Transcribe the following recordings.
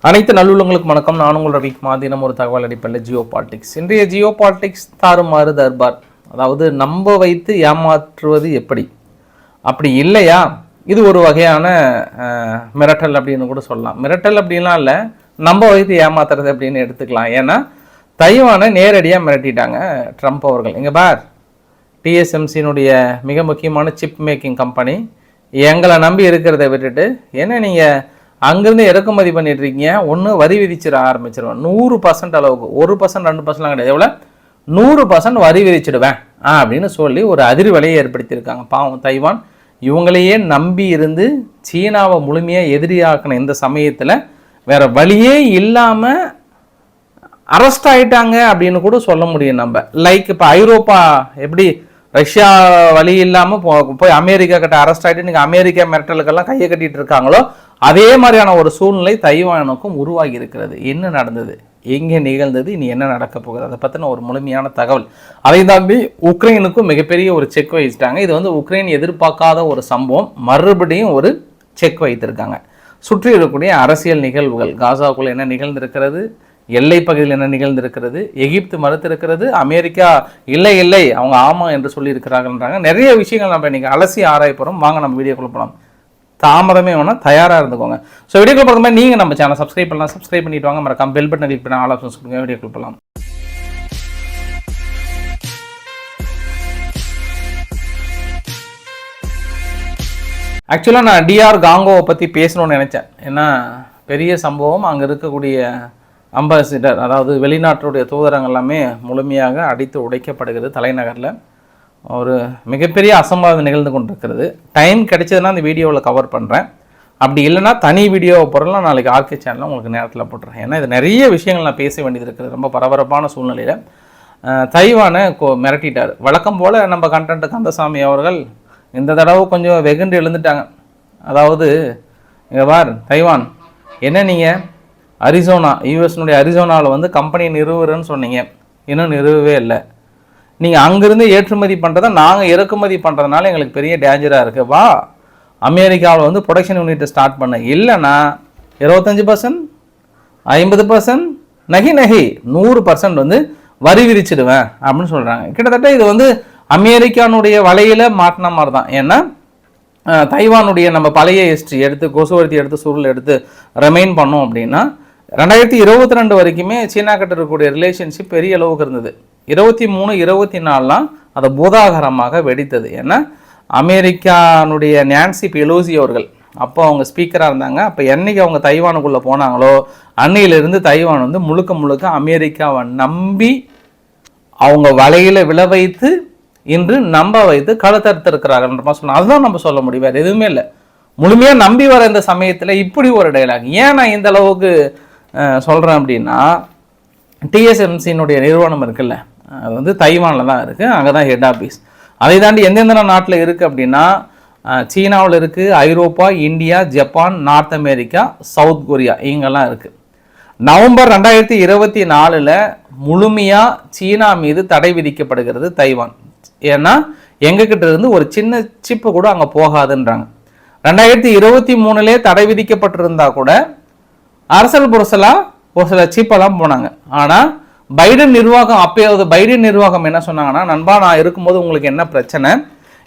அனைத்து நல்லுள்ளங்களுக்கு வணக்கம். நான் உங்கள் ரவிக்குமார். தினம் ஒரு தகவல் அடிப்படையில் ஜியோ பாலிடிக்ஸ். இன்றைய ஜியோ பாலிடிக்ஸ் தாறுமாறு தர்பார். அதாவது நம்ப வைத்து ஏமாற்றுவது எப்படி, அப்படி இல்லையா இது ஒரு வகையான மிரட்டல் அப்படின்னு கூட சொல்லலாம். மிரட்டல் அப்படின்லாம் இல்லை, நம்ப வைத்து ஏமாத்துறது அப்படின்னு எடுத்துக்கலாம். ஏன்னா தைவானை நேரடியாக மிரட்டிட்டாங்க ட்ரம்ப் அவர்கள். இங்கே பார், டிஎஸ்எம்சியினுடைய மிக முக்கியமான சிப் மேக்கிங் கம்பெனி எங்களை நம்பி இருக்கிறத விட்டுட்டு என்ன நீங்கள் அங்கேருந்து இறக்குமதி பண்ணிட்டு இருக்கீங்க, ஒன்று வரி விதிச்சிட ஆரம்பிச்சிருவேன் 100% அளவுக்கு. 1% 2%லாம் கிடையாது, எவ்வளோ 100% வரி விதிச்சிடுவேன் அப்படின்னு சொல்லி ஒரு அதிர்வலையை ஏற்படுத்தியிருக்காங்க. பாவம் தைவான் இவங்களையே நம்பி இருந்து சீனாவை முழுமையாக எதிரியாக்கின இந்த சமயத்தில் வேற வழியே இல்லாமல் அரெஸ்ட் ஆகிட்டாங்க அப்படின்னு கூட சொல்ல முடியும் நம்ம. லைக் இப்போ ஐரோப்பா எப்படி ரஷ்யா வழி இல்லாமல் போய் அமெரிக்கா கிட்ட அரெஸ்ட் ஆகிட்டு நீங்கள் அமெரிக்கா மிரட்டலுக்கெல்லாம் கையை கட்டிட்டு இருக்காங்களோ, அதே மாதிரியான ஒரு சூழ்நிலை தைவானுக்கும் உருவாகி இருக்கிறது. என்ன நடந்தது, எங்கே நிகழ்ந்தது, இனி என்ன நடக்க போகுது, அதை பற்றின ஒரு முழுமையான தகவல். அதை தாண்டி உக்ரைனுக்கும் மிகப்பெரிய ஒரு செக் வைச்சிட்டாங்க. இது வந்து உக்ரைன் எதிர்பார்க்காத ஒரு சம்பவம். மறுபடியும் ஒரு செக் வைத்திருக்காங்க. சுற்றி இருக்கக்கூடிய அரசியல் நிகழ்வுகள், காசாவுக்குள்ள என்ன நிகழ்ந்திருக்கிறது, எல்லை பகுதியில் என்ன நிகழ்ந்திருக்கிறது, எகிப்து மறுத்திருக்கிறது, அமெரிக்கா இல்லை இல்லை அவங்க ஆமாம் என்று சொல்லி இருக்கிறாங்கன்றாங்க. நிறைய விஷயங்கள் நம்ம இன்னைக்கு அலசி ஆராய போகிறோம். வாங்க நம்ம வீடியோக்குள்ள போகலாம். தாமதமே வேணால் தயாராக இருந்துக்கோங்க. ஸோ வீடியோக்குள்ள போகிற மாதிரி நீங்கள் நம்ம சேனல் சப்ஸ்கிரைப் பண்ணலாம். சப்ஸ்கிரைப் பண்ணிட்டு வாங்க. மறக்காம பெல் பட்டன் கிளிக் பண்ண ஆல் ஆப்ஷன்ஸ் கொடுங்க. வீடியோக்குள்ள போகலாம். ஆக்சுவலாக நான் டிஆர் காங்கோவை பற்றி பேசணும்னு நினச்சேன். ஏன்னா பெரிய சம்பவம். அங்கே இருக்கக்கூடிய அம்பாசிடர், அதாவது வெளிநாட்டுடைய தூதரங்கள் எல்லாமே முழுமையாக அடித்து உடைக்கப்படுகிறது. தலைநகரில் ஒரு மிகப்பெரிய அசம்பாவிதம் நிகழ்ந்து கொண்டிருக்கிறது. டைம் கிடைச்சதுன்னா அந்த வீடியோவில் கவர் பண்ணுறேன். அப்படி இல்லைனா தனி வீடியோவை போடலாம். நாளைக்கு ஆர்கே சேனலில் உங்களுக்கு நேரத்தில் போட்டுறேன். ஏன்னா இது நிறைய விஷயங்கள் நான் பேச வேண்டியது இருக்குது. ரொம்ப பரபரப்பான சூழ்நிலையில் தைவானை மிரட்டிட்டார். வழக்கம் போல் நம்ம கண்டென்ட் கந்தசாமி அவர்கள் இந்த தடவை கொஞ்சம் வெகுண்டு எழுந்துட்டாங்க. அதாவது இங்கே பார் தைவான், என்ன நீங்கள் அரிசோனா, யூஎஸ்னுடைய அரிசோனாவில் வந்து கம்பெனி நிறுவுறேன்னு சொன்னீங்க, இன்னும் நிறுவவே இல்லை. நீங்கள் அங்கேருந்து ஏற்றுமதி பண்ணுறதை நாங்கள் இறக்குமதி பண்ணுறதுனால எங்களுக்கு பெரிய டேஞ்சராக இருக்குது. வா அமெரிக்காவில் வந்து ப்ரொடக்ஷன் யூனிட்டை ஸ்டார்ட் பண்ண, இல்லைன்னா 25%, 50%, நகி 100% வந்து வரி விதிச்சிடுவேன் அப்படின்னு சொல்கிறாங்க. கிட்டத்தட்ட இது வந்து அமெரிக்கானுடைய வலையில் மாட்டின மாதிரி தான். ஏன்னா தைவானுடைய நம்ம பழைய ஹிஸ்ட்ரி எடுத்து கொசுவர்த்தி எடுத்து சுருள் எடுத்து ரிமைன் பண்ணோம் அப்படின்னா 2022 வரைக்குமே சீனா கிட்ட இருக்கக்கூடிய ரிலேஷன்ஷிப் பெரிய அளவுக்கு இருந்தது. 23, 24 அதை பூதாகரமாக வெடித்தது. ஏன்னா அமெரிக்கானுடைய நான்சி பெலோசி அவர்கள் அப்போ அவங்க ஸ்பீக்கராக இருந்தாங்க. அப்போ என்னைக்கு அவங்க தைவானுக்குள்ளே போனாங்களோ அன்னையிலிருந்து தைவான் வந்து முழுக்க முழுக்க அமெரிக்காவை நம்பி அவங்க வலையில் விழ வைத்து இன்று நம்ப வைத்து களத்தறுத்திருக்கிறார்கள் சொன்னால் அதுதான் நம்ம சொல்ல முடியும். வேறு எதுவுமே இல்லை. முழுமையாக நம்பி வர இந்த சமயத்தில் இப்படி ஒரு டைலாக். ஏன் நான் இந்த அளவுக்கு சொல்கிறேன் அப்படின்னா, டிஎஸ்எம்சியினுடைய நிறுவனம் இருக்குல்ல, அது வந்து தைவானில் தான் இருக்குது. அங்கே தான் ஹெட் ஆஃபீஸ். அதை தாண்டி எந்தெந்த நாட்டில் இருக்குது அப்படின்னா, சீனாவில் இருக்குது, Europe, India, Japan, North America, South Korea, இங்கெல்லாம் இருக்குது. நவம்பர் 2024 முழுமையாக சீனா மீது தடை விதிக்கப்படுகிறது தைவான். ஏன்னா எங்ககிட்ட இருந்து ஒரு சின்ன சிப்பு கூட அங்கே போகாதுன்றாங்க. 2023 தடை விதிக்கப்பட்டிருந்தா கூட அரசல் புரசலாக ஒரு சில சிப்பெல்லாம் போனாங்க. ஆனால் பைடன் நிர்வாகம், அப்போது பைடன் நிர்வாகம் என்ன சொன்னாங்கன்னா, நண்பா நான் இருக்கும்போது உங்களுக்கு என்ன பிரச்சனை,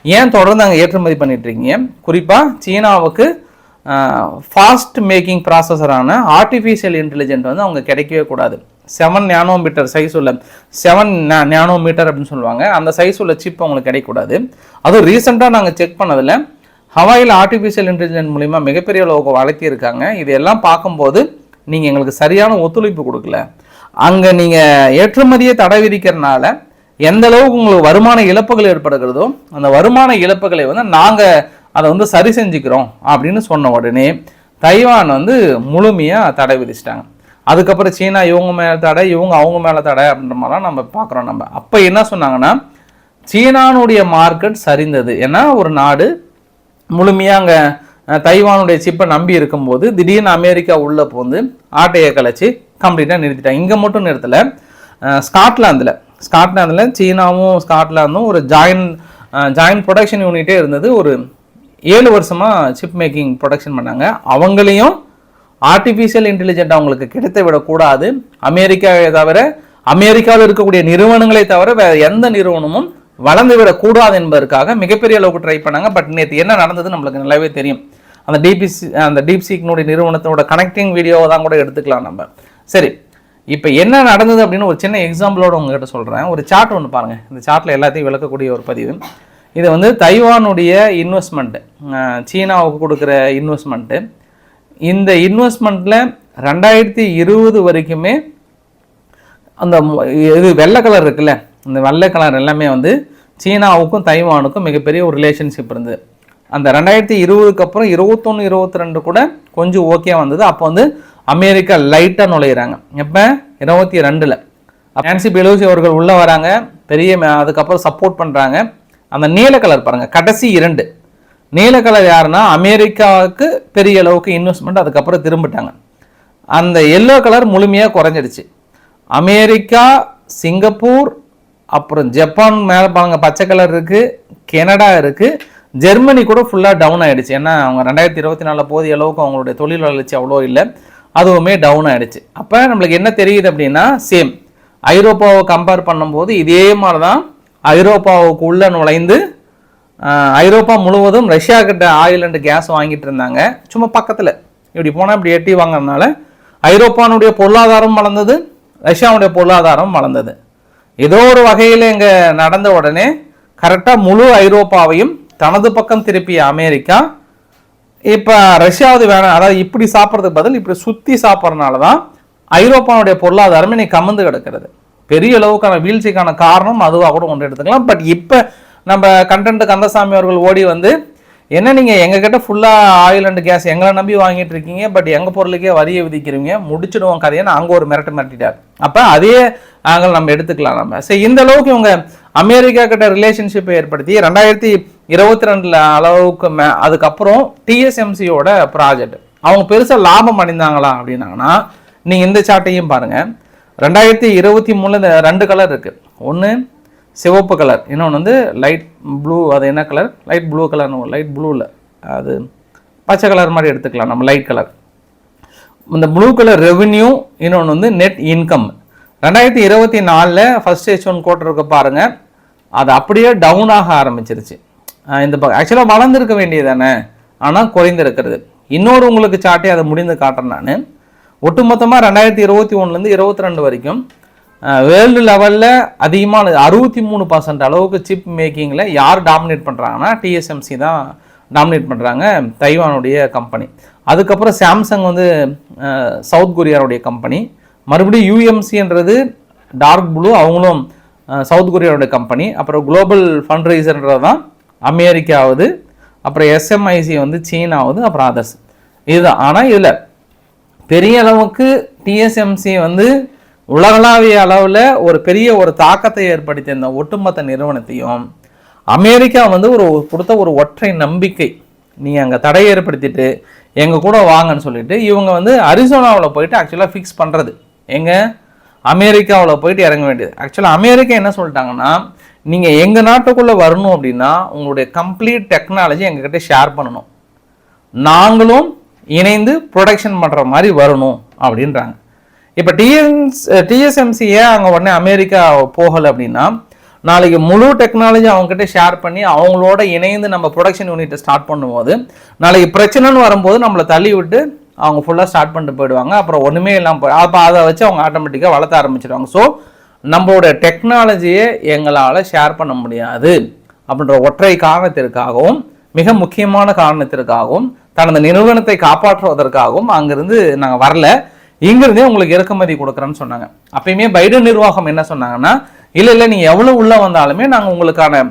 ஏன் தொடர்ந்து அங்கே ஏற்றுமதி பண்ணிட்டு இருக்கீங்க, குறிப்பாக சீனாவுக்கு ஃபாஸ்ட் மேக்கிங் ப்ராசஸரான ஆர்டிஃபிஷியல் இன்டெலிஜென்ட் வந்து அவங்க கிடைக்கவே கூடாது. 7 நானோமீட்டர் சைஸ் உள்ள 7 நானோமீட்டர் அப்படின்னு சொல்லுவாங்க, அந்த சைஸ் உள்ள சிப் அவங்களுக்கு கிடைக்கக்கூடாது. அதுவும் ரீசெண்டாக நாங்கள் செக் பண்ணதில் ஹவாயில் ஆர்டிஃபிஷியல் இன்டெலிஜென்ட் மூலிமா மிகப்பெரிய அளவுக்கு வளர்த்திருக்காங்க. இதெல்லாம் பார்க்கும்போது நீங்கள் எங்களுக்கு சரியான ஒத்துழைப்பு கொடுக்கல. அங்கே நீங்கள் ஏற்றுமதியை தடை விதிக்கிறதுனால எந்த அளவுக்கு உங்களுக்கு வருமான இழப்புகள் ஏற்படுகிறதோ அந்த வருமான இழப்புகளை வந்து நாங்கள் அதை வந்து சரி செஞ்சுக்கிறோம் அப்படின்னு சொன்ன உடனே தைவான் வந்து முழுமையாக தடை விதிச்சிட்டாங்க. அதுக்கப்புறம் சீனா இவங்க மேலே தடை, இவங்க அவங்க மேலே தடை அப்படின்ற மாதிரிலாம் நம்ம பார்க்குறோம். நம்ம அப்போ என்ன சொன்னாங்கன்னா, சீனானுடைய மார்க்கெட் சரிந்தது. ஏன்னா ஒரு நாடு முழுமையாக அங்கே தைவானுடைய சிப்பை நம்பி இருக்கும்போது திடீர்னு அமெரிக்கா உள்ளே போந்து ஆட்டையை கலைச்சி கம்ப்ளீட்டாக நிறுத்திட்டாங்க. இங்கே மட்டும் நிறுத்தலை, ஸ்காட்லாந்தில் சீனாவும் ஸ்காட்லாந்தும் ஒரு ஜாயின்ட் ப்ரொடக்ஷன் யூனிட்டே இருந்தது. ஒரு 7 வருஷமாக சிப் மேக்கிங் ப்ரொடக்ஷன் பண்ணாங்க. அவங்களையும் ஆர்டிஃபிஷியல் இன்டெலிஜென்ட் அவங்களுக்கு கிடைத்து விடக்கூடாது. அமெரிக்காவை தவிர, அமெரிக்காவில் இருக்கக்கூடிய நிறுவனங்களை தவிர வேற எந்த நிறுவனமும் வளர்ந்து விடக்கூடாது என்பதற்காக மிகப்பெரிய அளவுக்கு ட்ரை பண்ணாங்க. பட் நேற்று என்ன நடந்தது நம்மளுக்கு நல்லாவே தெரியும். அந்த டீப்சீக்னுடைய நிறுவனத்தோட கனெக்டிங் வீடியோவை தான் கூட எடுத்துக்கலாம் நம்ம. சரி, இப்போ என்ன நடந்தது அப்படின்னு ஒரு சின்ன எக்ஸாம்பிளோட உங்ககிட்ட சொல்கிறேன். ஒரு சார்ட் ஒன்று பாருங்கள். இந்த சார்ட்டில் எல்லாத்தையும் விளக்கக்கூடிய ஒரு பதிவு. இது வந்து தைவானுடைய இன்வெஸ்ட்மெண்ட்டு, சீனாவுக்கு கொடுக்குற இன்வெஸ்ட்மெண்ட்டு. இந்த இன்வெஸ்ட்மெண்ட்டில் 2020 வரைக்குமே அந்த இது வெள்ளை கலர் இருக்குல்ல, இந்த வெள்ளை கலர் எல்லாமே வந்து சீனாவுக்கும் தைவானுக்கும் மிகப்பெரிய ஒரு ரிலேஷன்ஷிப் இருந்தது. அந்த 2020க்கு அப்புறம் 21, 22 கூட கொஞ்சம் ஓகே வந்தது. அப்போ வந்து அமெரிக்கா லைட்டாக நுழையிறாங்க. எப்போ 22ல் நான்சி பெலோசி அவர்கள் உள்ளே வராங்க, பெரிய அதுக்கப்புறம் சப்போர்ட் பண்ணுறாங்க. அந்த நீல கலர் பாருங்கள், கடைசி 2 நீல கலர் யாருன்னா அமெரிக்காவுக்கு பெரிய அளவுக்கு இன்வெஸ்ட்மெண்ட் அதுக்கப்புறம் திரும்பிட்டாங்க. அந்த எல்லோ கலர் முழுமையாக குறைஞ்சிடுச்சு. அமெரிக்கா, சிங்கப்பூர், அப்புறம் ஜப்பான் மேலே பாருங்க பச்சை கலர் இருக்குது, கனடா இருக்குது, ஜெர்மனி கூட ஃபுல்லாக டவுன் ஆகிடுச்சு. ஏன்னா அவங்க 2024 போதிய அளவுக்கு அவங்களுடைய தொழில் வளர்ச்சி அவ்வளோ இல்லை, அதுவுமே டவுன் ஆகிடுச்சு. அப்போ நம்மளுக்கு என்ன தெரியுது அப்படின்னா, சேம் ஐரோப்பாவை கம்பேர் பண்ணும்போது இதே மாதிரி தான் ஐரோப்பாவுக்கு உள்ள நுழைந்து ஐரோப்பா முழுவதும் ரஷ்யா கிட்ட ஆயில் அண்ட் கேஸ் வாங்கிட்டு இருந்தாங்க. சும்மா பக்கத்தில் இப்படி போனால் இப்படி எட்டி வாங்கினதுனால ஐரோப்பானுடைய பொருளாதாரம் வளர்ந்தது, ரஷ்யாவுடைய பொருளாதாரம் வளர்ந்தது. ஏதோ ஒரு வகையில் இங்கே நடந்த உடனே கரெக்டாக முழு ஐரோப்பாவையும் தனது பக்கம் திருப்பிய அமெரிக்கா இப்போ ரஷ்யாவது வேணாம், அதாவது இப்படி சாப்பிட்றதுக்கு பதில் இப்படி சுற்றி சாப்பிட்றதுனால தான் ஐரோப்பாவுடைய பொருளாதாரம் இன்னைக்கு கமந்து கிடக்கிறது. பெரிய அளவுக்கான வீழ்ச்சிக்கான காரணம் அதுவாக கூட கொண்டு எடுத்துக்கலாம். பட் இப்போ நம்ம கண்டென்ட் கந்தசாமி அவர்கள் ஓடி வந்து, என்ன நீங்கள் எங்ககிட்ட ஃபுல்லாக ஆயில் அண்ட் கேஸ் எங்களை நம்பி வாங்கிட்டு இருக்கீங்க, பட் எங்கள் பொருளுக்கே வரியை விதிக்கிறீங்க, முடிச்சிடுவோம் கதையை அங்கே ஒரு மிரட்டிட்டார். அப்போ அதே ஆங்கிள் நம்ம எடுத்துக்கலாம். நம்ம சரி, இந்த அளவுக்கு இவங்க அமெரிக்கா கிட்ட ரிலேஷன்ஷிப்பை ஏற்படுத்தி 2022 அளவுக்கு அதுக்கப்புறம் டிஎஸ்எம்சியோட ப்ராஜெக்ட் அவங்க பெருசாக லாபம் அடைந்தாங்களா அப்படின்னாங்கன்னா, நீங்கள் இந்த சார்ட்டையும் பாருங்கள். 2023 2 கலர் இருக்குது. ஒன்று சிவப்பு கலர், இன்னொன்று வந்து லைட் ப்ளூ. அது என்ன கலர்? லைட் ப்ளூ கலர்னு, லைட் ப்ளூவில் அது பச்சை கலர் மாதிரி எடுத்துக்கலாம் நம்ம, லைட் கலர். இந்த ப்ளூ கலர் ரெவென்யூ, இன்னொன்று வந்து net income. 2024 first H1 quarter இருக்க பாருங்கள், அது அப்படியே டவுன் ஆக ஆரம்பிச்சிருச்சு. இந்த ஆக்சுவலாக வளர்ந்துருக்க வேண்டியது தானே, ஆனால் குறைந்திருக்கிறது. இன்னொரு உங்களுக்கு சார்ட்டே அதை முடிந்து காட்டுறேன் நான். ஒட்டுமொத்தமாக 2021 22 வரைக்கும் வேர்ல்டு லெவலில் அதிகமான 63% அளவுக்கு சிப் மேக்கிங்கில் யார் டாமினேட் பண்ணுறாங்கன்னா டிஎஸ்எம்சி தான் டாமினேட் பண்ணுறாங்க, தைவானுடைய கம்பெனி. அதுக்கப்புறம் சாம்சங் வந்து சவுத் கொரியாவுடைய கம்பெனி. மறுபடியும் யூஎம்சின்றது டார்க் ப்ளூ, அவங்களும் சவுத் கொரியாவுடைய கம்பெனி. அப்புறம் குளோபல் ஃபண்ட்ரைசர்ன்றது தான் அமெரிக்காவது, அப்புறம் எஸ்எம்ஐசி வந்து சீனாவது, அப்புறம் அதர்ஸ். இதுதான். ஆனால் இதில் பெரிய அளவுக்கு டிஎஸ்எம்சி வந்து உலகளாவிய அளவில் ஒரு பெரிய ஒரு தாக்கத்தை ஏற்படுத்திய இந்த ஒட்டுமொத்த நிறுவனத்தையும் அமெரிக்கா வந்து கொடுத்த ஒரு ஒற்றை நம்பிக்கை, நீங்கள் அங்கே தடையை ஏற்படுத்திட்டு எங்கள் கூட வாங்கன்னு சொல்லிட்டு இவங்க வந்து அரிசோனாவில் போயிட்டு ஆக்சுவலாக ஃபிக்ஸ் பண்ணுறது, எங்கே அமெரிக்காவில் போயிட்டு இறங்க வேண்டியது. ஆக்சுவலாக அமெரிக்கா என்ன சொல்லிட்டாங்கன்னா, நீங்கள் எங்கள் நாட்டுக்குள்ளே வரணும் அப்படின்னா உங்களுடைய கம்ப்ளீட் டெக்னாலஜி எங்ககிட்ட ஷேர் பண்ணணும், நாங்களும் இணைந்து ப்ரொடக்ஷன் பண்ணுற மாதிரி வரணும் அப்படின்றாங்க. இப்போ டிஎஸ்எம்சியை அங்கே உடனே அமெரிக்கா போகலை அப்படின்னா, நாளைக்கு முழு டெக்னாலஜி அவங்ககிட்ட ஷேர் பண்ணி அவங்களோட இணைந்து நம்ம ப்ரொடக்ஷன் யூனிட்டை ஸ்டார்ட் பண்ணும்போது நாளைக்கு பிரச்சனைன்னு வரும்போது நம்மளை தள்ளி விட்டு அவங்க ஃபுல்லாக ஸ்டார்ட் பண்ணிட்டு போயிடுவாங்க. அப்புறம் ஒன்றுமே இல்லாமல் அப்போ அதை வச்சு அவங்க ஆட்டோமேட்டிக்காக வளர்த்த ஆரம்பிச்சிடுவாங்க. ஸோ நம்மளோட டெக்னாலஜியை எங்களால் ஷேர் பண்ண முடியாது அப்படின்ற ஒற்றை காரணத்திற்காகவும், மிக முக்கியமான காரணத்திற்காகவும், தனது நிறுவனத்தை காப்பாற்றுவதற்காகவும் அங்கிருந்து நாங்கள் வரல, இங்கிருந்தே உங்களுக்கு இறக்குமதி கொடுக்குறேன்னு சொன்னாங்க. அப்பயுமே பைடன் நிர்வாகம் என்ன சொன்னாங்கன்னா, இல்லை நீங்கள் எவ்வளோ உள்ளே வந்தாலுமே நாங்கள் உங்களுக்கான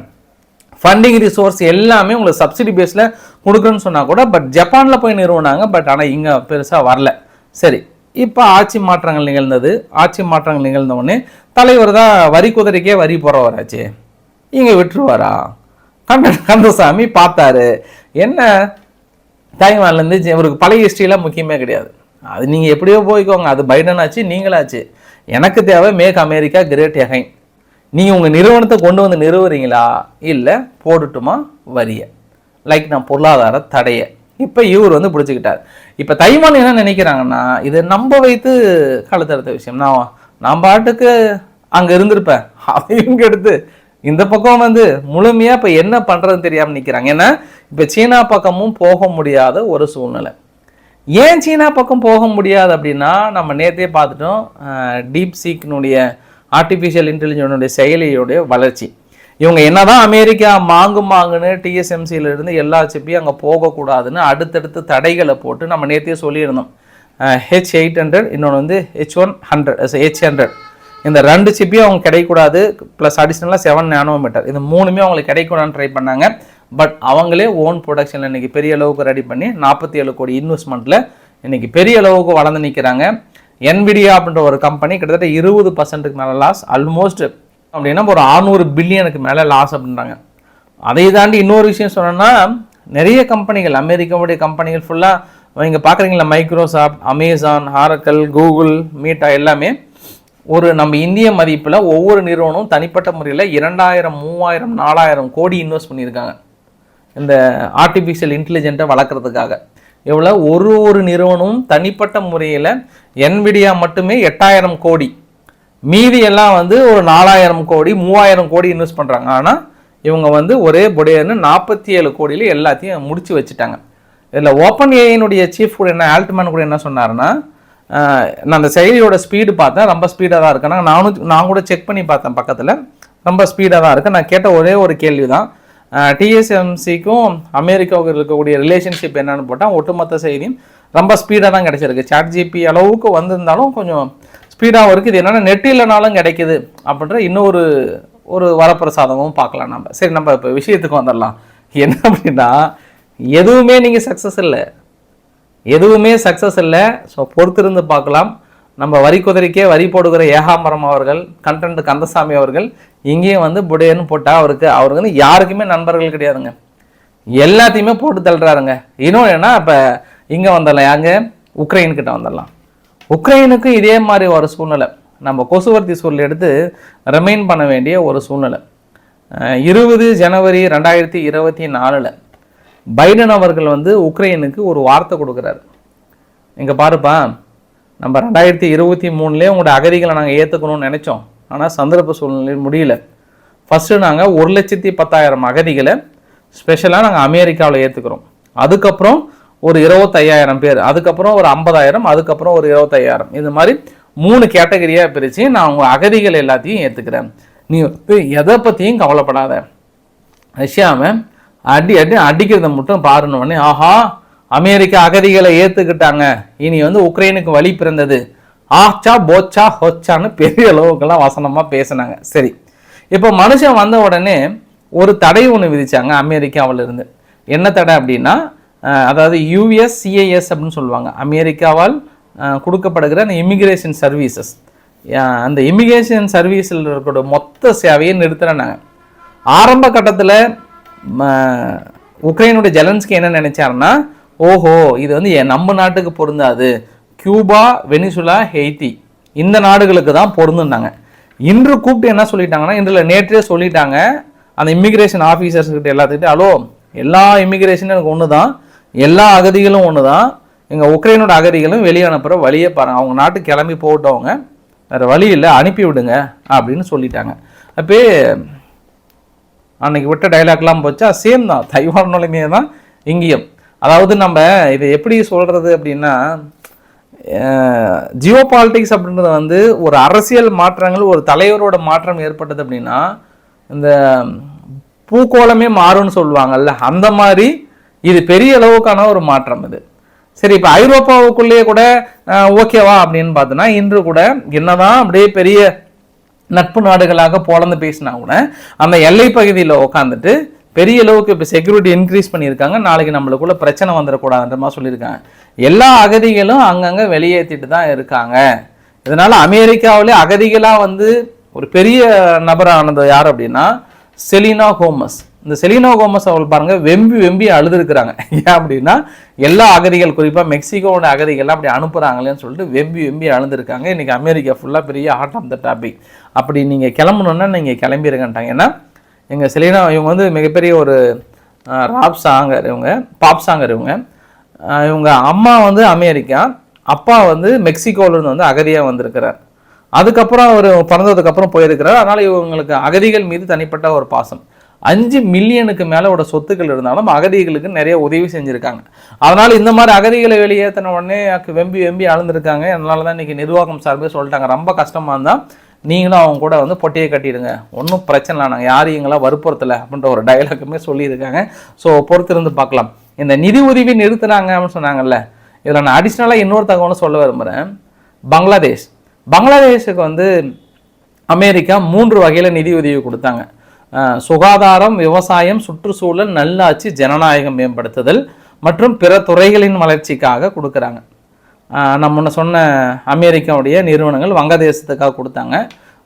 ஃபண்டிங் ரிசோர்ஸ் எல்லாமே உங்களுக்கு சப்சிடி பேஸில் கொடுக்குறேன்னு சொன்னால் கூட, பட் ஜப்பானில் போய் நிறுவனாங்க. பட் ஆனால் இங்கே பெருசாக வரல. சரி, இப்போ ஆட்சி மாற்றங்கள் நிகழ்ந்தது. ஆட்சி மாற்றங்கள் நிகழ்ந்த உடனே தலைவர் தான் வரி குதிரைக்கே வரி போகிறவராச்சு, இங்கே விட்டுருவாரா? கந்தசாமி பார்த்தாரு, என்ன தைவான்லேருந்து இவருக்கு பழைய ஹிஸ்ட்ரிலாம் முக்கியமே கிடையாது, அது நீங்கள் எப்படியோ போய்க்கோங்க, அது பைடன் ஆச்சு நீங்களாச்சு, எனக்கு தேவை மேக் அமெரிக்கா கிரேட் எகைன். நீங்கள் உங்கள் நிறுவனத்தை கொண்டு வந்து நிறுவுறீங்களா, இல்லை போடட்டுமா வரிய, லைக் நான் பொருளாதார தடையை இப்போ இவர் வந்து பிடிச்சிக்கிட்டார். இப்போ தைவான் என்ன நினைக்கிறாங்கன்னா, இதை நம்ப வைத்து கழுத்தறுத்த விஷயம். நான் பாட்டுக்கு அங்கே இருந்திருப்பேன், அதையும் எடுத்து இந்த பக்கம் வந்து முழுமையாக இப்போ என்ன பண்ணுறதுன்னு தெரியாமல் நிற்கிறாங்க. ஏன்னா இப்போ சீனா பக்கமும் போக முடியாத ஒரு சூழ்நிலை. ஏன் சீனா பக்கம் போக முடியாது அப்படின்னா, நம்ம நேற்றே பார்த்துட்டோம், டீப் சீக்கினுடைய ஆர்டிஃபிஷியல் இன்டெலிஜென்ஸுடைய செயலியுடைய வளர்ச்சி. இவங்க என்னதான் அமெரிக்கா மாங்குன்னு டிஎஸ்எம்சியிலிருந்து எல்லா சிப்பையும் அங்கே போகக்கூடாதுன்னு அடுத்தடுத்து தடைகளை போட்டு நம்ம நேற்றே சொல்லியிருந்தோம். H800 இன்னொன்று வந்து H100 H100 இந்த 2 சிப்பையும் அவங்க கிடைக்கூடாது, ப்ளஸ் அடிஷ்னலாக 7 நானோமீட்டர், இந்த 3மே அவங்களுக்கு கிடைக்கூடாதுன்னு ட்ரை பண்ணாங்க. பட் அவங்களே ஓன் ப்ரொடக்ஷனில் இன்றைக்கி பெரிய அளவுக்கு ரெடி பண்ணி 47 கோடி இன்வெஸ்ட்மெண்ட்டில் இன்றைக்கி பெரிய அளவுக்கு வளர்ந்து நிற்கிறாங்க. NVIDIA அப்படின்ற ஒரு கம்பெனி கிட்டத்தட்ட 20% மேலே லாஸ், ஆல்மோஸ்ட் அப்படின்னா ஒரு 600 பில்லியனுக்கு மேலே லாஸ் அப்படின்றாங்க. அதை தாண்டி இன்னொரு விஷயம் சொன்னோன்னா, நிறைய கம்பெனிகள், அமெரிக்காவுடைய கம்பெனிகள் ஃபுல்லாக இங்கே பார்க்குறீங்களா, Microsoft, Amazon, oracle, Google, meetha எல்லாமே ஒரு நம்ம இந்திய மதிப்பில் ஒவ்வொரு நிறுவனமும் தனிப்பட்ட முறையில் 2000, 3000, 4000 கோடி இன்வெஸ்ட் பண்ணியிருக்காங்க இந்த ஆர்டிஃபிஷியல் இன்டெலிஜென்ட்டை வளர்க்குறதுக்காக. எவ்வளோ ஒரு நிறுவனமும் தனிப்பட்ட முறையில் NVIDIA மட்டுமே 8000 கோடி, மீதி எல்லாம் வந்து ஒரு 4000 கோடி 3000 கோடி இன்வெஸ்ட் பண்ணுறாங்க. ஆனால் இவங்க வந்து ஒரே புடையன்னு 47 கோடியில் எல்லாத்தையும் முடிச்சு வச்சுட்டாங்க. இதில் ஓப்பன் ஏஐனுடைய சீஃப் கூட என்ன, ஆல்ட்மேன் கூட என்ன சொன்னார்னா, நான் அந்த செயலியோட ஸ்பீடு பார்த்தேன், ரொம்ப ஸ்பீடாக தான் இருக்கேன். நான் கூட செக் பண்ணி பார்த்தேன் பக்கத்தில், ரொம்ப ஸ்பீடாக தான் இருக்குது. நான் கேட்ட ஒரே ஒரு கேள்வி தான், டிஎஸ்எம்சிக்கும் அமெரிக்காவுக்கு இருக்கக்கூடிய ரிலேஷன்ஷிப் என்னன்னு போட்டால் ஒட்டுமொத்த செய்தியும் ரொம்ப ஸ்பீடாக தான் கிடைச்சிருக்கு. ChatGPT அளவுக்கு வந்திருந்தாலும் கொஞ்சம் ஸ்பீடாகவும் இருக்குது. இது என்னென்னா நெட் இல்லைனாலும் கிடைக்குது அப்படின்ற இன்னொரு வரப்பிரசாதமும் பார்க்கலாம் நம்ம. சரி, நம்ம இப்போ விஷயத்துக்கு வந்துடலாம். என்ன அப்படின்னா, எதுவுமே நீங்கள் சக்ஸஸ் இல்லை. ஸோ பொறுத்திருந்து பார்க்கலாம். நம்ம வரி குதிரைக்கே வரி போடுகிற ஏகாம்பரம் அவர்கள், கண்டென்ட் கந்தசாமி அவர்கள் இங்கேயும் வந்து புடையன்னு போட்டால் அவருக்கு வந்து யாருக்குமே நண்பர்கள் கிடையாதுங்க, எல்லாத்தையுமே போட்டு தள்ளுறாருங்க. இன்னொன்று என்ன, இப்போ இங்கே வந்துடலாம், யாங்க உக்ரைன்கிட்ட வந்துடலாம். உக்ரைனுக்கும் இதே மாதிரி ஒரு சூழ்நிலை, நம்ம கொசுவர்த்தி சூழல் எடுத்து ரிமைண்ட் பண்ண வேண்டிய ஒரு சூழ்நிலை. 20 ஜனவரி 2024 பைடன் அவர்கள் வந்து உக்ரைனுக்கு ஒரு வார்த்தை கொடுக்குறாரு. இங்கே பாருப்பா, நம்ம 2023 உங்களோட அகதிகளை நாங்கள் ஏற்றுக்கணும்னு நினச்சோம், ஆனால் சந்தர்ப்ப சூழ்நிலையில் முடியல. ஃபஸ்ட்டு நாங்கள் 1,10,000 அகதிகளை ஸ்பெஷலாக நாங்கள் அமெரிக்காவில் ஏற்றுக்கிறோம். அதுக்கப்புறம் ஒரு 25,000 பேர், அதுக்கப்புறம் ஒரு 50,000, அதுக்கப்புறம் ஒரு 25,000, இந்த மாதிரி 3 கேட்டகரியாக பிரித்து நான் உங்கள் அகதிகள் எல்லாத்தையும் ஏற்றுக்கிறேன். நீ எதை பற்றியும் கவலைப்படாத, ரஷ்யாவை அடிக்கிறத மட்டும் பாருன்னு. ஆஹா, அமெரிக்கா அகதிகளை ஏற்றுக்கிட்டாங்க, இனி வந்து உக்ரைனுக்கு வழி பிறந்தது, ஆச்சா போச்சா ஹொச்சான்னு பெரிய அளவுக்கெல்லாம் வசனமாக பேசினாங்க. சரி, இப்போ மனுஷன் வந்த உடனே ஒரு தடை ஒன்று விதிச்சாங்க அமெரிக்காவிலிருந்து. என்ன தடை அப்படின்னா, அதாவது USCIS அப்படின்னு சொல்லுவாங்க, அமெரிக்காவால் கொடுக்கப்படுகிற அந்த இமிக்ரேஷன் சர்வீசஸ். அந்த இமிக்ரேஷன் சர்வீஸில் இருக்கிற மொத்த சேவையை நிறுத்துறாங்க. ஆரம்ப கட்டத்தில் உக்ரைனுடைய ஜெலன்ஸ்கி என்ன நினைச்சாருன்னா, ஓஹோ இது வந்து நம்ம நாட்டுக்கு பொருந்தாது, கியூபா, வெனிசுலா, ஹெய்த்தி இந்த நாடுகளுக்கு தான் பொருந்துனாங்க. இன்று கூப்பிட்டு என்ன சொல்லிட்டாங்கன்னா, இன்றில் நேற்றே சொல்லிட்டாங்க அந்த இமிக்ரேஷன் ஆஃபீஸர்ஸ்கிட்ட எல்லாத்துக்கிட்டே, ஹலோ எல்லா இமிக்ரேஷனும் எனக்கு ஒன்று தான், எல்லா அகதிகளும் ஒன்று தான், எங்கள் உக்ரைனோட அகதிகளும் வெளியே அனுப்புகிற வழியே பாருங்கள், அவங்க நாட்டுக்கு கிளம்பி போட்டவங்க, வேறு வழி இல்லை, அனுப்பி விடுங்க அப்படின்னு சொல்லிட்டாங்க. அப்போ அன்னைக்கு விட்ட டைலாக்லாம் போச்சா, சேம் தான், தைவானுமே தான் இங்கேயும். அதாவது நம்ம இதை எப்படி சொல்கிறது அப்படின்னா, ஜியோ பாலிட்டிக்ஸ் அப்படின்றது வந்து ஒரு அரசியல் மாற்றங்கள், ஒரு தலைவரோட மாற்றம் ஏற்பட்டது அப்படின்னா இந்த பூக்கோளமே மாறும்னு சொல்லுவாங்கல்ல, அந்த மாதிரி இது பெரிய அளவுக்கான ஒரு மாற்றம் இது. சரி, இப்போ ஐரோப்பாவுக்குள்ளேயே கூட ஓகேவா அப்படின்னு பார்த்தோன்னா, இன்று கூட என்னதான் அப்படியே பெரிய நட்பு நாடுகளாக போலந்து பேசினா கூட அந்த எல்லை பகுதியில் உட்காந்துட்டு பெரிய அளவுக்கு இப்போ செக்யூரிட்டி இன்க்ரீஸ் பண்ணியிருக்காங்க, நாளைக்கு நம்மளுக்குள்ள பிரச்சனை வந்துடக்கூடாதுன்ற மாதிரி சொல்லியிருக்காங்க. எல்லா அகதிகளும் அங்கங்கே வெளியேற்றிட்டு தான் இருக்காங்க. இதனால் அமெரிக்காவிலே அகதிகளாக வந்து ஒரு பெரிய நபரானது யார் அப்படின்னா செலினா கோமஸ். இந்த செலினா கோமஸ் அவள் பாருங்கள் வெம்பி அழுதுருக்குறாங்க. ஏன் அப்படின்னா, எல்லா அகதிகள், குறிப்பாக மெக்சிகோட அகதிகள்லாம் அப்படி அனுப்புகிறாங்களேன்னு சொல்லிட்டு வெம்பி அழுதுருக்காங்க. இன்றைக்கி அமெரிக்கா ஃபுல்லாக பெரிய ஹார்ட் ஆஃப் த டாபிக். அப்படி நீங்கள் கிளம்பணுன்னா நீங்கள் கிளம்பிருங்கன்ட்டாங்க. ஏன்னா எங்கள் செலினா இவங்க வந்து மிகப்பெரிய ஒரு பாப் சாங்கர் இவங்க. இவங்க அம்மா வந்து அமெரிக்கா, அப்பா வந்து மெக்சிகோவிலேருந்து வந்து அகதியாக வந்திருக்கிறார். அதுக்கப்புறம் அவர் பிறந்ததுக்கப்புறம் போயிருக்கிறார். அதனால் இவங்களுக்கு அகதிகள் மீது தனிப்பட்ட ஒரு பாசம். 5 மில்லியனுக்கு மேலே சொத்துக்கள் இருந்தாலும் அகதிகளுக்கு நிறைய உதவி செஞ்சுருக்காங்க. அதனால் இந்த மாதிரி அகதிகளை வெளியேற்றின உடனே வெம்பி அழுந்திருக்காங்க. அதனால தான் இன்றைக்கி நிர்வாகம் சார்பே சொல்லிட்டாங்க, ரொம்ப கஷ்டமாக இருந்தால் நீங்களும் அவங்க கூட வந்து பொட்டியை கட்டிடுங்க, ஒன்றும் பிரச்சனை இல்லை, நாங்கள் யாரையும் எங்களாம் வற்புறுத்தலை அப்படின்ற ஒரு டைலாக்குமே சொல்லியிருக்காங்க. ஸோ பொறுத்திருந்து பார்க்கலாம். இந்த நிதி உதவி நிறுத்துனாங்க அப்படின்னு சொன்னாங்கல்ல, இதில் நான் அடிஷ்னலாக இன்னொரு தகவலும் சொல்ல விரும்புகிறேன். பங்களாதேஷுக்கு வந்து அமெரிக்கா 3 வகையில் நிதி உதவி கொடுத்தாங்க. சுகாதாரம், விவசாயம், சுற்றுச்சூழல், நல்லாட்சி, ஜனநாயகம் மேம்படுத்துதல் மற்றும் பிற துறைகளின் வளர்ச்சிக்காக கொடுக்குறாங்க. நம்ம முன்ன சொன்ன அமெரிக்காவுடைய நிறுவனங்கள் வங்கதேசத்துக்காக கொடுத்தாங்க.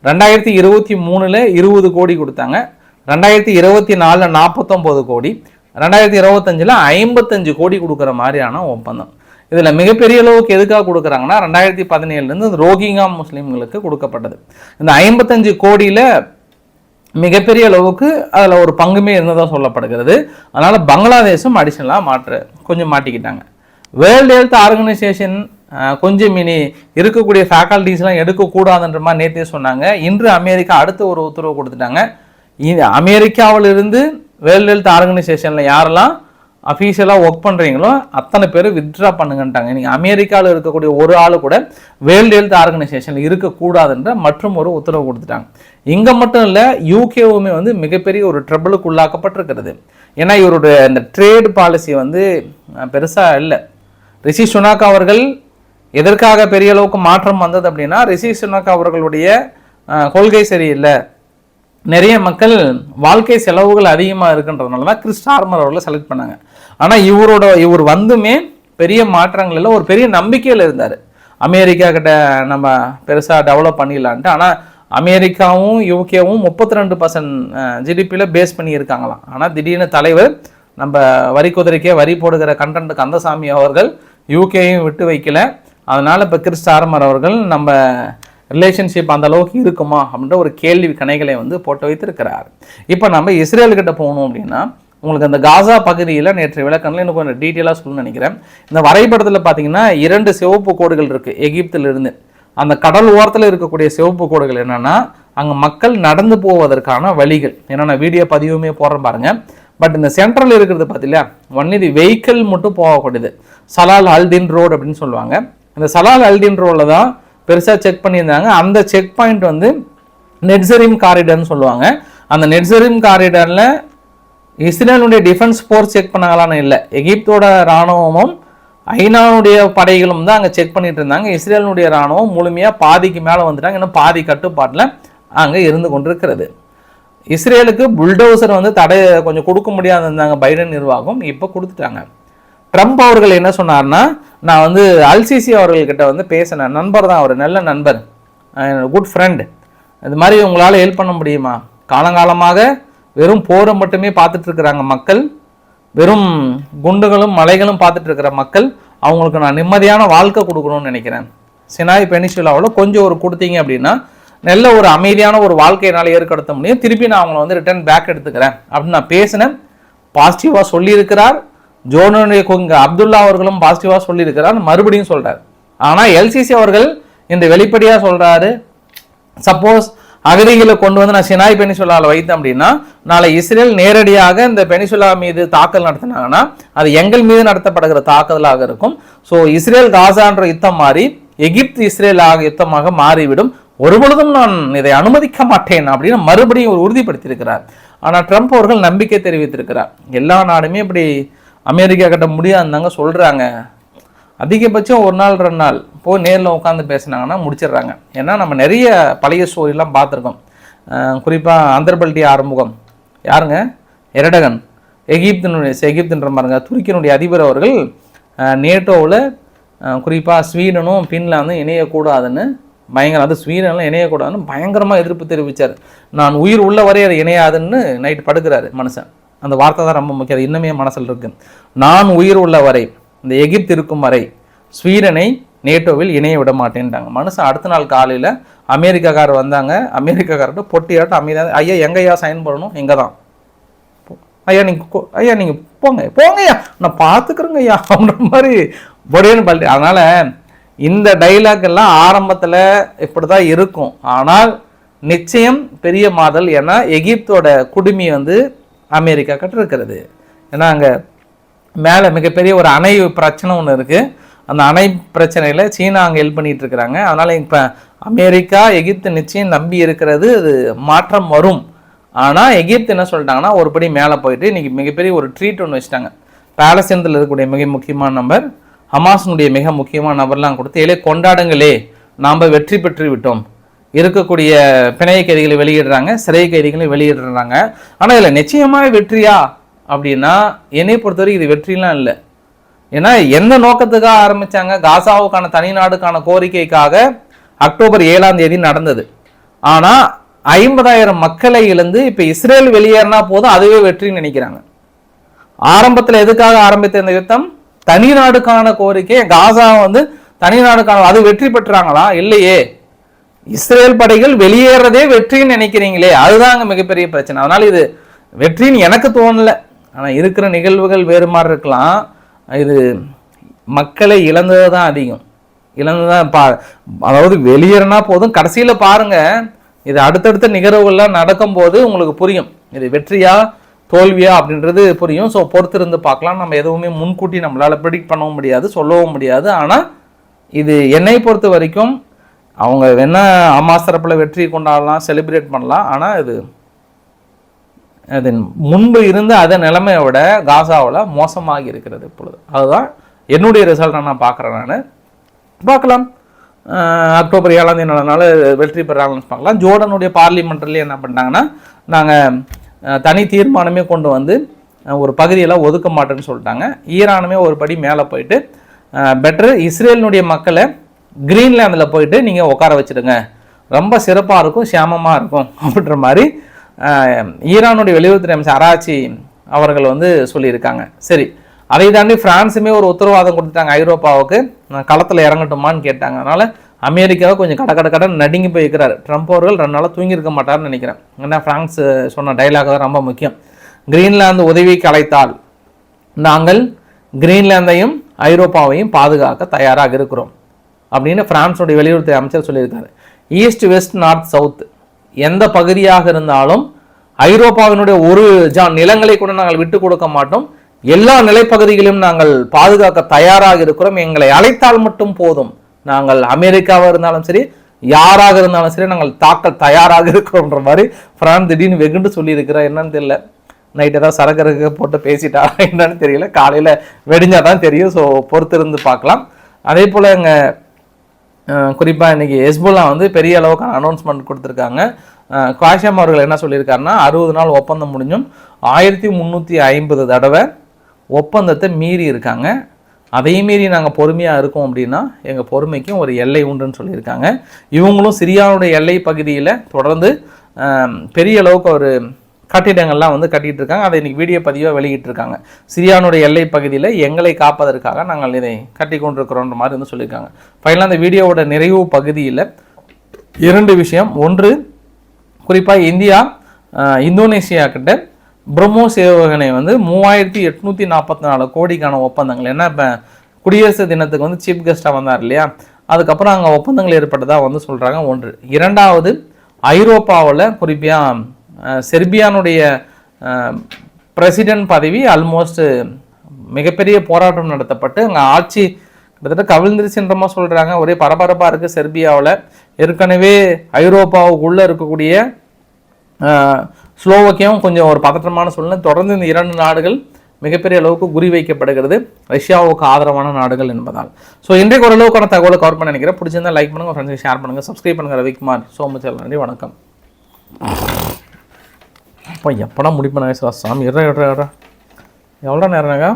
2023 20 கோடி கொடுத்தாங்க. 2024 49 கோடி, 2025 55 கோடி கொடுக்குற மாதிரியான ஒப்பந்தம். இதில் மிகப்பெரிய அளவுக்கு எதுக்காக கொடுக்குறாங்கன்னா 2017 ரோஹிங்கா முஸ்லீம்களுக்கு கொடுக்கப்பட்டது. இந்த 55 கோடியில் மிகப்பெரிய அளவுக்கு அதில் ஒரு பங்குமே இருந்ததாக சொல்லப்படுகிறது. அதனால் பங்களாதேஷும் அடிஷனலாக கொஞ்சம் மாட்டிக்கிட்டாங்க. வேர்ல்டு ஹெல்த் ஆர்கனைசேஷன் கொஞ்சம் இனி இருக்கக்கூடிய ஃபேக்கல்டிஸ்லாம் எடுக்கக்கூடாதுன்ற மாதிரி நேற்றே சொன்னாங்க. இன்று அமெரிக்கா அடுத்த ஒரு உத்தரவு கொடுத்துட்டாங்க. அமெரிக்காவிலிருந்து வேர்ல்டு ஹெல்த் ஆர்கனைசேஷனில் யாரெல்லாம் அஃபீஷியலாக ஒர்க் பண்ணுறீங்களோ அத்தனை பேர் வித்ட்ரா பண்ணுங்கன்ட்டாங்க. நீங்கள் அமெரிக்காவில் இருக்கக்கூடிய ஒரு ஆள் கூட வேர்ல்டு ஹெல்த் ஆர்கனைசேஷனில் இருக்கக்கூடாதுன்ற மற்றும் ஒரு உத்தரவு கொடுத்துட்டாங்க. இங்கே மட்டும் இல்லை, யூகேவுமே வந்து மிகப்பெரிய ஒரு ட்ரபிளுக்கு உள்ளாக்கப்பட்டிருக்கிறது. ஏன்னா இவருடைய இந்த ட்ரேட் பாலிசி வந்து பெருசாக இல்லை. ரிஷி சுனாக் அவர்கள் எதற்காக பெரிய அளவுக்கு மாற்றம் வந்தது அப்படின்னா, ரிஷி சுனாக் அவர்களுடைய கொள்கை சரியில்லை, நிறைய மக்கள் வாழ்க்கை செலவுகள் அதிகமாக இருக்குன்றதுனால தான் கிறிஸ் ஸ்டார்மர் அவர்களை செலக்ட் பண்ணாங்க. ஆனால் இவர் வந்துமே பெரிய மாற்றங்கள் இல்லை, ஒரு பெரிய நம்பிக்கையில் இருந்தார். அமெரிக்கா கிட்ட நம்ம பெருசாக டெவலப் பண்ணிடலான்ட்டு. ஆனால் அமெரிக்காவும் யூகேவும் 32% ஜிடிபியில் பேஸ் பண்ணி இருக்காங்களாம். ஆனால் திடீர்னு தலைவர் நம்ம வரி குதிரைக்கே வரி போடுகிற கண்டென்ட் கந்தசாமி அவர்கள் யூகேயும் விட்டு வைக்கல. அதனால் இப்போ கிறிஸ் ஸ்டார்மர் அவர்கள் நம்ம ரிலேஷன்ஷிப் அந்த அளவுக்கு இருக்குமா அப்படின்ற ஒரு கேள்வி கணைகளை வந்து போட்டு வைத்திருக்கிறார். இப்போ நம்ம இஸ்ரேல்கிட்ட போகணும் அப்படின்னா, உங்களுக்கு அந்த காசா பகுதியில் நேற்று விளக்கணில் இன்னும் கொஞ்சம் டீட்டெயிலாக சொல்லணும்னு நினைக்கிறேன். இந்த வரைபடத்தில் பார்த்தீங்கன்னா 2 சிவப்பு கோடுகள் இருக்குது எகிப்திலிருந்து. அந்த கடல் ஓரத்தில் இருக்கக்கூடிய சிவப்பு கோடுகள் என்னென்னா அங்கே மக்கள் நடந்து போவதற்கான வழிகள். ஏன்னா நான் வீடியோ பதிவுமே போடுறேன் பாருங்க. பட் இந்த சென்ட்ரல் இருக்கிறது பார்த்தீங்களா, ஒன்லி இது வெஹிக்கிள் மட்டும் போகக்கூடியது. சலால் அல்டின் ரோடு அப்படின்னு சொல்லுவாங்க. இந்த சலால் அல்டின் ரோடில் தான் பெருசாக செக் பண்ணியிருந்தாங்க. அந்த செக் பாயிண்ட் வந்து நெட்சரிம் காரிடர்னு சொல்லுவாங்க. அந்த நெட்சரிம் காரிடரில் இஸ்ரேலுடைய டிஃபென்ஸ் ஃபோர்ஸ் செக் பண்ணாங்களான்னு இல்லை, எகிப்தோட இராணுவமும் ஐநாவுடைய படைகளும் தான் அங்கே செக் பண்ணிட்டு இருந்தாங்க. இஸ்ரேலுடைய இராணுவம் முழுமையாக பாதிக்கு மேலே வந்துட்டாங்க. இன்னும் பாதி கட்டுப்பாட்டில் அங்கே இருந்து கொண்டிருக்கிறது. இஸ்ரேலுக்கு புல்டோசர் வந்து தடை கொஞ்சம் கொடுக்க முடியாது இருந்தாங்க பைடன் நிர்வாகம், இப்போ கொடுத்துட்டாங்க. ட்ரம்ப் அவர்கள் என்ன சொன்னார்னா, நான் வந்து அல்சிசி அவர்கள்கிட்ட வந்து பேசினேன், நண்பர் தான் அவர், நல்ல நண்பர், குட் ஃப்ரெண்ட், இது மாதிரி உங்களால் ஹெல்ப் பண்ண முடியுமா? காலங்காலமாக வெறும் போரை மட்டுமே பார்த்துட்டு இருக்கிறாங்க மக்கள், வெறும் குண்டுகளும் மலைகளும் பார்த்துட்டு இருக்கிற மக்கள், அவங்களுக்கு நான் நிம்மதியான வாழ்க்கை கொடுக்கணும்னு நினைக்கிறேன். சினாய் பெனிசுலாவில் கொஞ்சம் ஒரு கொடுத்தீங்க அப்படின்னா நல்ல ஒரு அமைதியான ஒரு வாழ்க்கையினால் ஏற்படுத்த முடியும். திருப்பி நான் அவங்கள வந்து ரிட்டர்ன் பேக் எடுத்துக்கிறேன் அப்படின்னு நான் பேசினேன். பாசிட்டிவாக சொல்லியிருக்கிறார். ஜோனுடைய அப்துல்லா அவர்களும் பாசிட்டிவாக சொல்லியிருக்கிறார், மறுபடியும் சொல்கிறார். ஆனால் எல்சிசி அவர்கள் இந்த வெளிப்படையாக சொல்கிறாரு, சப்போஸ் அகதிகளை கொண்டு வந்து நான் சினாய் பெனிசுலாவில் வைத்தேன் அப்படின்னா நாளை இஸ்ரேல் நேரடியாக இந்த பெனிசுலா மீது தாக்கல் நடத்தினாங்கன்னா அது எங்கள் மீது நடத்தப்படுகிற தாக்குதலாக இருக்கும். ஸோ இஸ்ரேல் காசான்ற யுத்தம் மாறி எகிப்து இஸ்ரேல் யுத்தமாக மாறிவிடும், ஒருபொழுதும் நான் இதை அனுமதிக்க மாட்டேன் அப்படின்னு மறுபடியும் ஒரு உறுதிப்படுத்தியிருக்கிறார். ஆனால் ட்ரம்ப் அவர்கள் நம்பிக்கை தெரிவித்திருக்கிறார். எல்லா நாடுமே இப்படி அமெரிக்கா கிட்ட முடியாதுந்தாங்க சொல்கிறாங்க, அதிகபட்சம் 1 நாள் 2 நாள் போய் நேரில் உட்காந்து பேசினாங்கன்னா முடிச்சிடுறாங்க. ஏன்னா நம்ம நிறைய பழைய ஸ்டோரிலாம் பார்த்துருக்கோம். குறிப்பாக அந்தர்பல்டி ஆறுமுகம் யாருங்க, எரடகன், எகிப்துன்ற பாருங்க, துருக்கியினுடைய அதிபர் அவர்கள் நேட்டோவில் குறிப்பாக ஸ்வீடனும் ஃபின்லாந்தும் இணையக்கூடாதுன்னு அது ஸ்வீடனில் இணையக்கூடாதுன்னு பயங்கரமாக எதிர்ப்பு தெரிவித்தார். நான் உயிர் உள்ள வரை அது இணையாதுன்னு நைட்டு படுக்கிறாரு மனுஷன். அந்த வார்த்தை தான் ரொம்ப முக்கியம், அது இன்னுமே மனசில் இருக்கு. நான் உயிர் உள்ள வரை, இந்த எகிப்து இருக்கும் வரை ஸ்வீடனை நேட்டோவில் இணைய விட மாட்டேன்ட்டாங்க மனுஷன். அடுத்த நாள் காலையில் அமெரிக்காக்காரர் வந்தாங்க, அமெரிக்காக்கார்ட்ட பொட்டியாட்டம் அமைதியாக, ஐயா எங்கேயா சைன் பண்ணணும், எங்கே தான் ஐயா நீங்கள் போங்க போங்கய்யா நான் பார்த்துக்கிறேங்க ஐயா அப்படின்ற மாதிரி பொடியன்னு பல்ட்டி. அதனால் இந்த டைலாக் எல்லாம் ஆரம்பத்தில் இப்படி தான் இருக்கும். ஆனால் நிச்சயம் பெரிய மாதல். ஏன்னா எகிப்தோட குடுமி வந்து அமெரிக்கா கிட்ட இருக்கிறது. ஏன்னா அங்கே மேலே மிகப்பெரிய ஒரு அணை பிரச்சனை ஒன்று இருக்குது. அந்த அணை பிரச்சனையில் சீனா அங்கே ஹெல்ப் பண்ணிகிட்டு இருக்கிறாங்க. அதனால் இப்போ அமெரிக்கா எகிப்து நிச்சயம் நம்பி இருக்கிறது, அது மாற்றம் வரும். ஆனால் எகிப்து என்ன சொல்லிட்டாங்கன்னா ஒருபடி மேலே போயிட்டு இன்றைக்கி மிகப்பெரிய ஒரு ட்ரீட் ஒன்று வச்சுட்டாங்க. பாலஸ்தீனத்தில் இருக்கக்கூடிய மிக முக்கியமான நபர், ஹமாஸினுடைய மிக முக்கியமான நபர்லாம் கொடுத்து கொண்டாடுங்களே நாம் வெற்றி பெற்று விட்டோம். இருக்கக்கூடிய பிணைய கைதிகளை வெளியிடுறாங்க, சிறை கைதிகளை வெளியிடுறாங்க. ஆனால் இதில் நிச்சயமாக வெற்றியா அப்படின்னா என்னை பொறுத்தவரைக்கும் இது வெற்றிலாம் இல்லை. ஏன்னா எந்த நோக்கத்துக்காக ஆரம்பித்தாங்க? காசாவுக்கான தனி நாடுக்கான கோரிக்கைக்காக அக்டோபர் 7ஆம் தேதி நடந்தது. ஆனால் 50,000 மக்களை இழந்து இப்போ இஸ்ரேல் வெளியேறினா போதும் அதுவே வெற்றின்னு நினைக்கிறாங்க. ஆரம்பத்தில் எதுக்காக ஆரம்பித்த இந்த யுத்தம்? தனி நாடுக்கான கோரிக்கை. காசா வந்து தனி நாடுக்கான, அது வெற்றி பெற்றாங்களா? இல்லையே. இஸ்ரேல் படைகள் வெளியேறதே வெற்றின்னு நினைக்கிறீங்களே, அதுதான் அங்கே மிகப்பெரிய பிரச்சனை. அதனால இது வெற்றின்னு எனக்கு தோணலை. ஆனால் இருக்கிற நிகழ்வுகள் வேறு மாதிரி இருக்கலாம். இது மக்களை இழந்தது தான் அதிகம். இழந்துதான் அதாவது வெளியேறினா போதும். கடைசியில் பாருங்க, இது அடுத்தடுத்த நிகழ்வுகள்லாம் நடக்கும்போது உங்களுக்கு புரியும் இது வெற்றியா தோல்வியா அப்படின்றது புரியும். ஸோ பொறுத்திருந்து பார்க்கலாம். நம்ம எதுவுமே முன்கூட்டி நம்மளால் ப்ரெடிக்ட் பண்ணவும் முடியாது, சொல்லவும் முடியாது. ஆனால் இது என்னை பொறுத்த வரைக்கும் அவங்க வேணா ஹமாஸ் தரப்பில் வெற்றி கொண்டாடலாம், செலிப்ரேட் பண்ணலாம். ஆனால் அது முன்பு இருந்த அதே நிலைமையை விட காசாவில் மோசமாகி இருக்கிறது இப்பொழுது. அதுதான் என்னுடைய ரிசல்ட்டை நான் பார்க்குறேன். நான் பார்க்கலாம் அக்டோபர் 7ஆம் தேதி நடந்தனால வெற்றி பெறாங்கன்னு பார்க்கலாம். ஜோர்டனுடைய பார்லிமெண்ட்லேயே என்ன பண்ணிட்டாங்கன்னா, நாங்கள் தனி தீர்மானமே கொண்டு வந்து ஒரு பகுதியெல்லாம் ஒதுக்க மாட்டேன்னு சொல்லிட்டாங்க. ஈரானுமே ஒரு படி மேலே போயிட்டு பெட்ரு இஸ்ரேலினுடைய மக்களை கிரீன்லேண்டில் போயிட்டு நீங்கள் உட்கார வச்சுடுங்க, ரொம்ப சிறப்பாக இருக்கும், சேமமாக இருக்கும் அப்படின்ற மாதிரி ஈரானுடைய வெளியுறவுத்துறை அமைச்சர் அராச்சி அவர்கள் வந்து சொல்லியிருக்காங்க. சரி, அதை தாண்டி பிரான்ஸுமே ஒரு உத்தரவாதம் கொடுத்துட்டாங்க ஐரோப்பாவுக்கு, களத்தில் இறங்கட்டுமான்னு கேட்டாங்க. அதனால் அமெரிக்காவை கொஞ்சம் கடன் நடுங்கி போய் இருக்கிறார் ட்ரம்ப் அவர்கள். 2 நாளாக தூங்கியிருக்க மாட்டார்னு நினைக்கிறேன். ஏன்னா பிரான்ஸ் சொன்ன டைலாக் தான் ரொம்ப முக்கியம். கிரீன்லாந்து உதவிக்கு அழைத்தால் நாங்கள் கிரீன்லாந்தையும் ஐரோப்பாவையும் பாதுகாக்க தயாராக இருக்கிறோம் அப்படின்னு பிரான்ஸுடைய வெளியுறவுத்துறை அமைச்சர் சொல்லியிருக்காரு. ஈஸ்ட் வெஸ்ட் நார்த் சவுத் எந்த பகுதியாக இருந்தாலும் ஐரோப்பாவினுடைய ஒரு நிலங்களை கூட நாங்கள் விட்டு கொடுக்க மாட்டோம், எல்லா நிலைப்பகுதிகளையும் நாங்கள் பாதுகாக்க தயாராக இருக்கிறோம், எங்களை அழைத்தால் மட்டும் போதும், நாங்கள் அமெரிக்காவாக இருந்தாலும் சரி யாராக இருந்தாலும் சரி நாங்கள் தாக்க தயாராக இருக்கிறோன்ற மாதிரி பிரான்ஸ் திடீர்னு வெகுண்டு சொல்லியிருக்கிறா. என்னன்னு தெரியல, நைட்டு ஏதாவது சரக்கு போட்டு பேசிட்டா என்னன்னு தெரியல, காலையில் வெடிஞ்சாதான் தெரியும். ஸோ பொறுத்திருந்து பார்க்கலாம். அதே போல் எங்கள் குறிப்பாக இன்றைக்கி ஹெஸ்புல்லா வந்து பெரிய அளவுக்கான அனௌன்ஸ்மெண்ட் கொடுத்துருக்காங்க. காஷம் அவர்கள் என்ன சொல்லியிருக்காருன்னா, 60 நாள் ஒப்பந்தம் முடிஞ்சும் 1350 தடவை ஒப்பந்தத்தை மீறி இருக்காங்க. அதையும் மீறி நாங்கள் பொறுமையாக இருக்கோம் அப்படின்னா எங்கள் பொறுமைக்கும் ஒரு எல்லை உண்டுன்னு சொல்லியிருக்காங்க. இவங்களும் சிரியாவுடைய எல்லை பகுதியில் தொடர்ந்து பெரிய அளவுக்கு ஒரு கட்டிடங்கள்லாம் வந்து கட்டிகிட்டு இருக்காங்க. அதை இன்றைக்கி வீடியோ பதிவாக வெளியிட்டிருக்காங்க. சிரியானுடைய எல்லை பகுதியில் எங்களை காப்பதற்காக நாங்கள் இதை கட்டி கொண்டிருக்கிறோன்ற மாதிரி வந்து சொல்லியிருக்காங்க. ஃபைனலாக அந்த வீடியோவோட நிறைவு பகுதியில் 2 விஷயம். ஒன்று, குறிப்பாக இந்தியா இந்தோனேஷியா கிட்ட பிரம்மோஸ் ஏவுகணை வந்து 3844 கோடிக்கான ஒப்பந்தங்கள். ஏன்னா இப்போ குடியரசு தினத்துக்கு வந்து சீஃப் கெஸ்ட்டாக வந்தார் இல்லையா, அதுக்கப்புறம் அங்கே ஒப்பந்தங்கள் ஏற்பட்டதாக வந்து சொல்கிறாங்க. ஒன்று. 2வது, ஐரோப்பாவில் குறிப்பாக செர்பியானுடைய பிரசிடென்ட் பதவி ஆல்மோஸ்ட் மிகப்பெரிய போராட்டம் நடத்தப்பட்டு அங்கே ஆட்சி கிட்டத்தட்ட கவிழ்ந்துருச்சுன்றமா சொல்கிறாங்க. ஒரே பரபரப்பாக இருக்குது செர்பியாவில். ஏற்கனவே ஐரோப்பாவுக்குள்ளே இருக்கக்கூடிய ஸ்லோவக்கியாவும் கொஞ்சம் ஒரு பதற்றமான சூழ்நிலை. தொடர்ந்து இந்த 2 நாடுகள் மிகப்பெரிய அளவுக்கு குறி வைக்கப்படுகிறது, ரஷ்யாவுக்கு ஆதரவான நாடுகள் என்பதால். ஸோ இன்றைக்கு ஓரளவுக்கான தகவலை கவர் பண்ண நினைக்கிறேன். பிடிச்சிருந்தா லைக் பண்ணுங்கள், ஃப்ரெண்ட்ஸுக்கு ஷேர் பண்ணுங்கள், சப்ஸ்கிரைப் பண்ணுங்கள். Ravikumar so much. நன்றி, வணக்கம். அப்போ எப்படா முடிப்பேன் சாமி? எவ்வளோ நேரம்ங்க?